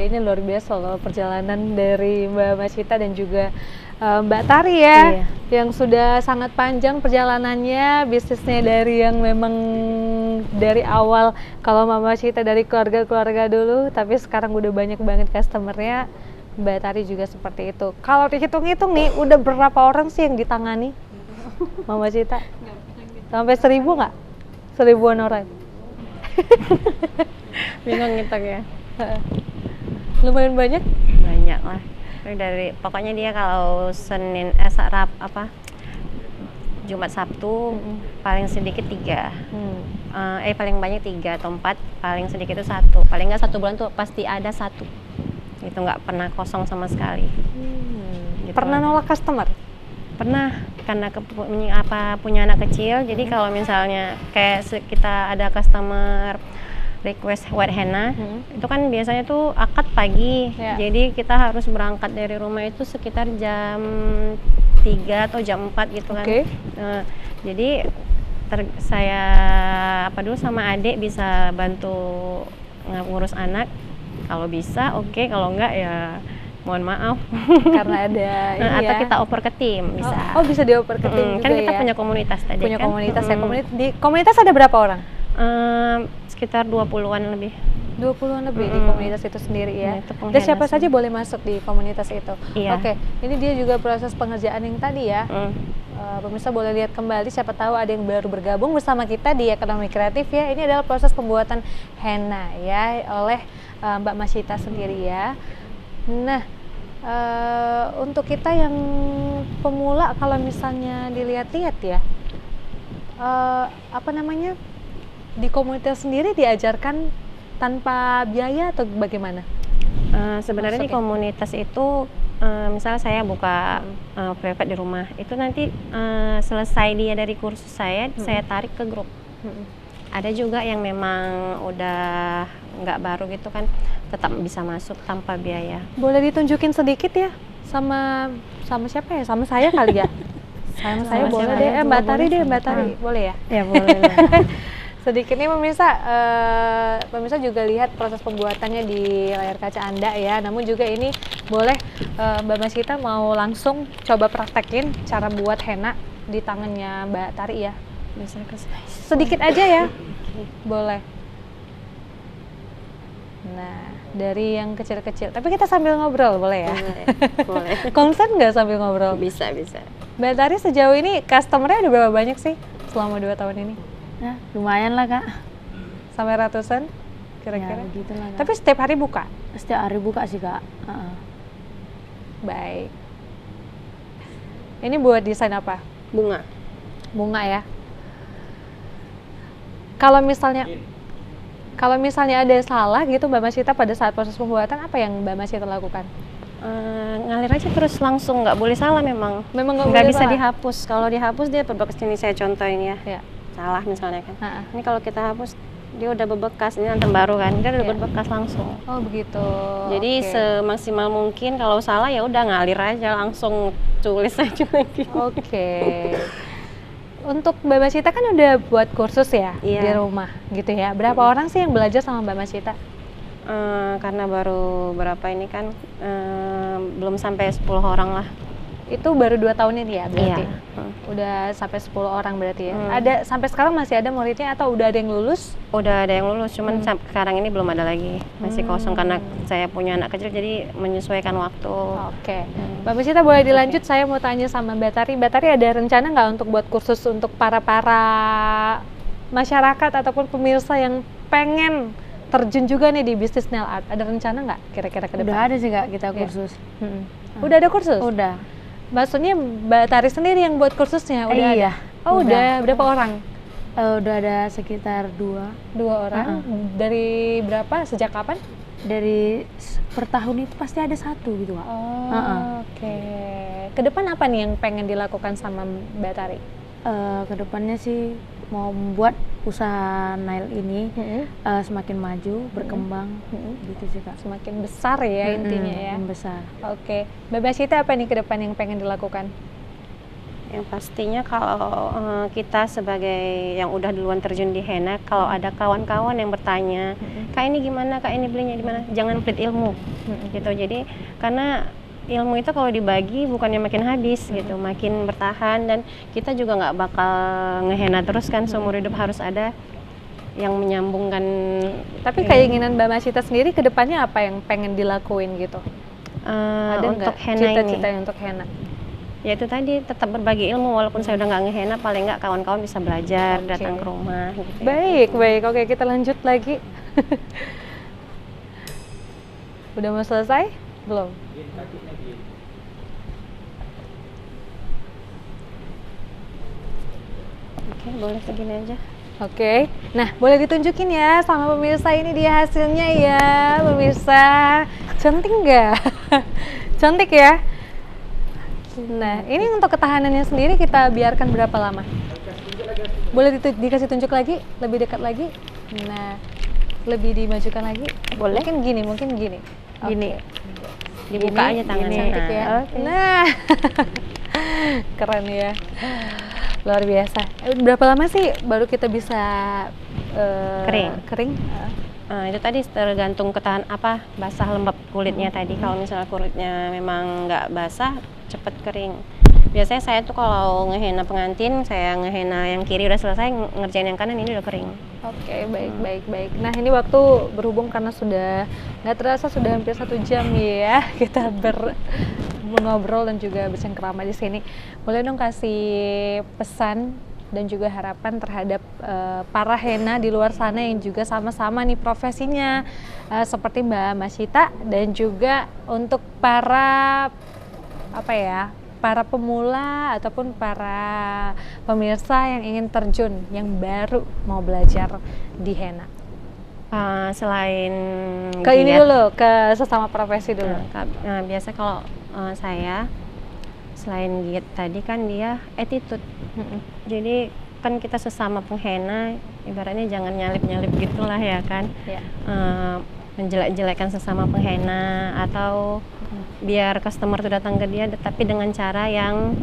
ini luar biasa loh perjalanan dari Mbak Masita dan juga Mbak Tari ya, Iya. yang sudah sangat panjang perjalanannya, bisnisnya dari yang memang dari awal, kalau Mbak Masita dari keluarga-keluarga dulu, tapi sekarang udah banyak banget customernya. Mbak Tari juga seperti itu. Kalau dihitung-hitung nih, udah berapa orang sih yang ditangani Mbak Masita? Sampai 1.000 nggak? 1.000-an orang? Bingung gitu ya. Lumayan banyak? Banyak lah. Dari pokoknya dia kalau Jumat, Sabtu paling sedikit 3. Paling banyak 3 atau 4, paling sedikit itu 1. Paling nggak 1 bulan tuh pasti ada 1. Itu nggak pernah kosong sama sekali. Gitu Pernah aja. nolak customer? Pernah, karena punya anak kecil. Jadi kalau misalnya kayak kita ada customer request white henna, itu kan biasanya tuh akad pagi. Ya. Jadi kita harus berangkat dari rumah itu sekitar jam 3 atau jam 4 gitu kan. Oke. Jadi saya dulu sama adik bisa bantu ngurus anak. Kalau bisa oke, kalau enggak ya mohon maaf. Karena ada ini Atau ya. kita oper ke tim bisa. Oh, bisa dioper ke tim Kan juga kita ya? punya komunitas tadi Punya kan. komunitas ya. Di komunitas ada berapa orang? Sekitar 20-an lebih. 20-an lebih di komunitas itu sendiri ya. Nah, itu Dan siapa pengkhiasan. saja boleh masuk di komunitas itu. Iya. Oke, ini dia juga proses pengerjaan yang tadi ya. Mm. Pemirsa boleh lihat kembali, siapa tahu ada yang baru bergabung bersama kita di Ekonomi Kreatif ya. Ini adalah proses pembuatan henna ya oleh Mbak Masita sendiri ya. Nah, untuk kita yang pemula, kalau misalnya dilihat-lihat ya, di komunitas sendiri diajarkan tanpa biaya atau bagaimana? Sebenarnya di Masuk ya? komunitas itu misalnya saya buka private di rumah, itu nanti selesai dia dari kursus saya tarik ke grup. Ada juga yang memang udah nggak baru gitu kan, tetap bisa masuk tanpa biaya. Boleh ditunjukin sedikit ya sama siapa ya? Sama saya kali ya? Sama saya Sama boleh siapa deh, aja Mbak juga Tari boleh. deh, Mbak Tari. Boleh ya? Ya boleh lah. Sedikit nih pemirsa juga lihat proses pembuatannya di layar kaca Anda ya. Namun juga ini boleh Mbak Masita mau langsung coba praktekin cara buat henna di tangannya Mbak Tari ya. Bisa ke Sedikit aja ya. Boleh. Nah, dari yang kecil-kecil. Tapi kita sambil ngobrol boleh ya? boleh. Konsen nggak sambil ngobrol? Bisa. Mbak Tari sejauh ini customernya udah berapa banyak sih selama 2 tahun ini? Ya, lumayan lah Kak. Sampai ratusan Ya, kira-kira? begitulah Kak. Tapi setiap hari buka? setiap hari buka sih Kak. Baik. Ini buat desain apa? Bunga. Bunga ya? Kalau misalnya ada salah gitu Mbak Masita pada saat proses pembuatan, apa yang Mbak Masita lakukan? Ngalir aja terus langsung, nggak boleh salah memang. Memang Nggak boleh bisa salah? dihapus. Kalau dihapus dia berbekas, ini saya contohin ya. Ya. Salah misalnya kan. Ha-ha. Ini kalau kita hapus dia udah berbekas, ini nanti baru kan, dia udah Ya. berbekas langsung. Oh begitu. Jadi Oke. semaksimal mungkin kalau salah ya udah ngalir aja langsung tulis aja lagi. Oke. untuk Mbak Masita kan udah buat kursus ya Iya. di rumah gitu ya. Berapa orang sih yang belajar sama Mbak Masita? Karena baru berapa ini kan belum sampai 10 orang lah. Itu baru 2 tahun ini ya berarti? Iya. Udah sampai 10 orang berarti ya? Hmm. Ada sampai sekarang masih ada muridnya atau udah ada yang lulus? Udah ada yang lulus, cuman sekarang ini belum ada lagi. Masih kosong karena saya punya anak kecil, jadi menyesuaikan waktu. Oke. Mbak Masita boleh dilanjut, saya mau tanya sama Mbak Tari. Mbak Tari ada rencana nggak untuk buat kursus untuk para masyarakat ataupun pemirsa yang pengen terjun juga nih di bisnis nail art? Ada rencana nggak kira-kira ke depan? Udah ada sih Kak kita Iya. kursus. Udah ada kursus? Udah. Maksudnya Mbak Tari sendiri yang buat kursusnya? Udah Iya. ada? Oh udah. Berapa orang? Udah ada sekitar 2. 2 orang. Dari berapa? Sejak kapan? Dari per tahun itu pasti ada 1 gitu Kak. Oh, oke. Ke depan apa nih yang pengen dilakukan sama Mbak Tari? Kedepannya sih mau membuat usaha nail ini semakin maju, berkembang, gitu sih Kak. Semakin besar ya intinya ya. Membesar. Oke. Mbak Masita apa nih ke depan yang pengen dilakukan? Yang pastinya kalau kita sebagai yang udah duluan terjun di henna, kalau ada kawan-kawan yang bertanya, Kak ini gimana, Kak ini belinya di mana, jangan pelit ilmu, gitu. Jadi karena ilmu itu kalau dibagi bukannya makin habis gitu, makin bertahan, dan kita juga nggak bakal ngehenna terus kan, seumur hidup harus ada yang menyambungkan. Tapi keinginan Mbak Masita sendiri ke depannya apa yang pengen dilakuin gitu? Ada untuk nggak henna ini. cita-cita untuk henna? Ya itu tadi, tetap berbagi ilmu, walaupun saya udah nggak ngehenna, paling nggak kawan-kawan bisa belajar, Oke. datang ke rumah gitu. Baik, baik. Oke, kita lanjut lagi. Udah mau selesai? Belum? Oke, boleh segini aja. Oke, nah boleh ditunjukin ya sama pemirsa, ini dia hasilnya ya pemirsa. Cantik nggak? Cantik ya? Nah ini untuk ketahanannya sendiri kita biarkan berapa lama? Boleh dikasih tunjuk lagi? Lebih dekat lagi? Nah, lebih dimajukan lagi? Boleh. Mungkin gini. Gini. Dibuka Gini, aja tangannya. cantik ya. Oke. Nah, keren ya. Luar biasa. Berapa lama sih baru kita bisa kering? Itu tadi tergantung ketahan basah lembab kulitnya tadi. Kalau misalnya kulitnya memang nggak basah, cepet kering. Biasanya saya tuh kalau ngehenna pengantin, saya ngehenna yang kiri udah selesai, ngerjain yang kanan ini udah kering. Oke, baik. Nah ini waktu berhubung karena sudah nggak terasa sudah hampir 1 jam ya kita mengobrol dan juga bersengkrama di sini. Boleh dong kasih pesan dan juga harapan terhadap para henna di luar sana yang juga sama-sama nih profesinya seperti Mbak Masita, dan juga untuk para para pemula ataupun para pemirsa yang ingin terjun, yang baru mau belajar di henna. Selain Ke ini giat, dulu, ke sesama profesi dulu. biasa kalau saya selain giat tadi kan dia attitude. Jadi kan kita sesama penghenna, ibaratnya jangan nyalip-nyalip gitulah ya kan. Ya. Menjelek-jelekan sesama penghenna, atau biar customer tuh datang ke dia tapi dengan cara yang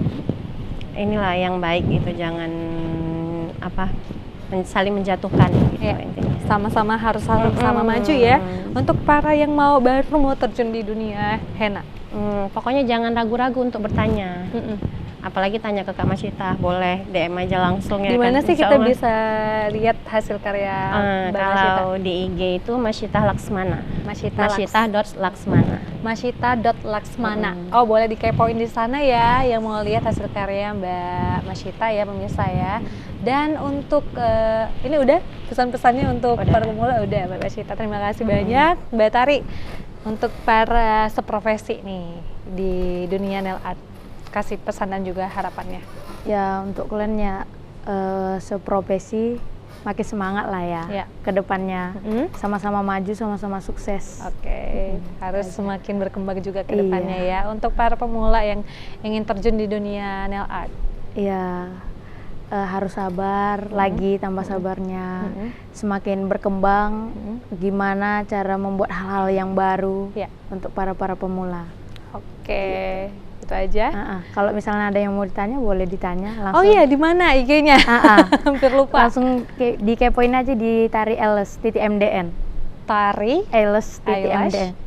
inilah yang baik gitu, jangan saling menjatuhkan gitu Ya. intinya. Sama-sama harus sama maju ya. Untuk para yang baru mau terjun di dunia henna. Pokoknya jangan ragu-ragu untuk bertanya. Apalagi tanya ke Kak Masita, boleh DM aja langsung ya. Di mana kan? sih Insya kita Allah. bisa lihat hasil karya Mbak Masita? Kalau di IG itu Masita Laksmana. Masita Masita.Laksmana. Masita.Laksmana. Oh, boleh dikepoin di sana ya yang mau lihat hasil karya Mbak Masita ya pemirsa ya. Dan untuk ini udah pesan-pesannya untuk para pemula udah Mbak Masita. Terima kasih banyak Mbak Tari. Untuk para seprofesi nih di dunia nail art, kasih pesan dan juga harapannya. Ya untuk kalian ya seprofesi makin semangat lah ya, Ya. ke depannya. Sama-sama maju, sama-sama sukses. Oke, harus semakin berkembang juga ke Iya. depannya ya. Untuk para pemula yang ingin terjun di dunia nail art. Iya, harus sabar lagi, tambah sabarnya. Semakin berkembang, gimana cara membuat hal-hal yang baru Ya. untuk para pemula. Oke, Itu aja. Kalau misalnya ada yang mau ditanya, boleh ditanya langsung. Oh iya, di mana IG-nya? Hampir lupa. Langsung dikepoin aja di Tari Ailes.mdn. Tari Ailes.mdn.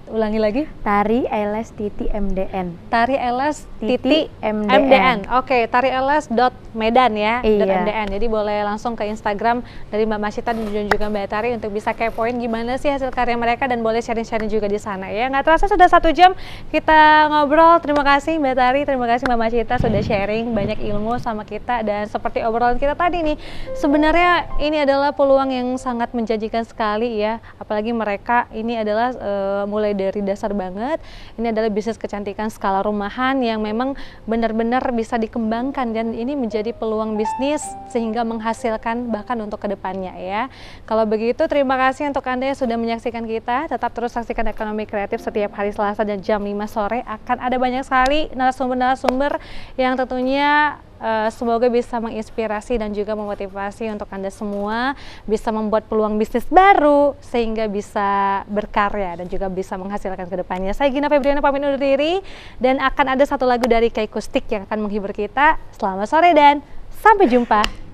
Ulangi lagi. Tari Ailes.mdn. Tari MDN. MDN. Oke, Tari Ailes.medan ya. Iya. .mdn. Jadi boleh langsung ke Instagram dari Mbak Masyita dan juga Mbak Tari untuk bisa kepoin gimana sih hasil karya mereka dan boleh sharing-sharing juga di sana ya. Nggak terasa sudah 1 jam kita ngobrol. Terima kasih Mbak Tari, terima kasih Mbak Masyita sudah sharing banyak ilmu sama kita, dan seperti obrolan kita tadi nih, sebenarnya ini adalah peluang yang sangat menjanjikan sekali ya. Apalagi mereka ini adalah mulai dari dasar banget. Ini adalah bisnis kecantikan skala rumahan yang memang benar-benar bisa dikembangkan, dan ini menjadi peluang bisnis sehingga menghasilkan bahkan untuk kedepannya ya. Kalau begitu terima kasih untuk Anda yang sudah menyaksikan kita. Tetap terus saksikan Ekonomi Kreatif setiap hari Selasa dan jam 5 sore. Akan ada banyak sekali narasumber-narasumber yang tentunya semoga bisa menginspirasi dan juga memotivasi untuk Anda semua bisa membuat peluang bisnis baru sehingga bisa berkarya dan juga bisa menghasilkan ke depannya. Saya Gina Febriana pamit undur diri, dan akan ada satu lagu dari Kaikustik yang akan menghibur kita. Selamat sore dan sampai jumpa.